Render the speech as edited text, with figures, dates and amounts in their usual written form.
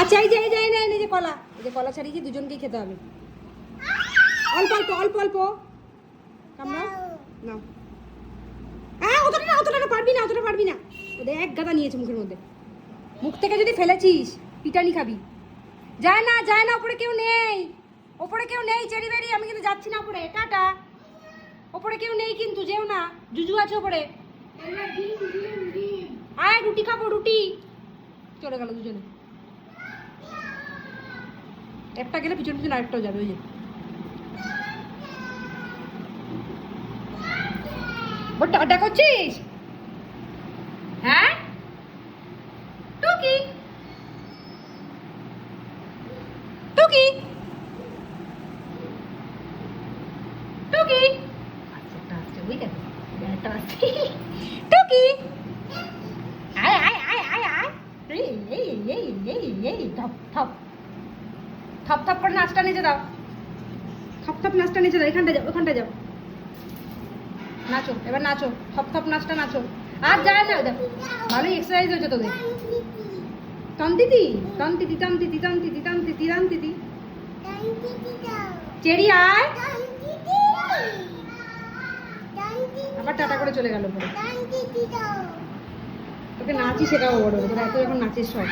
আচ্ছা এই যে কলা, এই যে কলা ছাড়িয়েছি, দুজনকেই খেতে হবে। অল্প অল্প অল্প অল্প কামড়াও, নাও। অতটা না পারবি না, অতটা পারবি না। ওদের এক গাদা নিয়েছে মুখের মধ্যে। মুখ থেকে যদি ফেলেছিস পিটানি খাবি। যায় না, ওপরে কেউ নেই, ওপরে কেউ নেই চেরি বেরি, আমি কিন্তু যাচ্ছি না ওপরে, টাটা। ওপরে কেউ নেই কিন্তু, যেও না, জুজু আছে ওপরে। আয় রুটি খাবো, রুটি। চলে গেল দুজনে, একটা গেলে পিছন পিছন আরেকটাও যাবে। ওই যে বড় টাটা করছিস, হ্যাঁ টুকি টুকি টুকি, আচ্ছা আসছে, ওই দেখো একটা আসছে। টুকি আয় আয় আয় আয় আয়, এই থপ থপ থপ থপ করে নাচটা নিচে দাও, থপ থপ নাচটা নিচে দাও, এখানটা যাও, ওখানটা যাও, নাচো এবার, নাচো থপ থপ নাচটা নাচো। আর যায় না, দেখো ভালোই এক্সারসাইজ হয়েছে তোদের। তন্তিতি তন্তিতি তন্তিতি তন্তিতি তন্তিতি তন্তিতি, চেরি আয়। আবার টাটা করে চলে গেল পরে। তোকে নাচই শেখাবো বড়, তোরা এত যখন নাচের সব।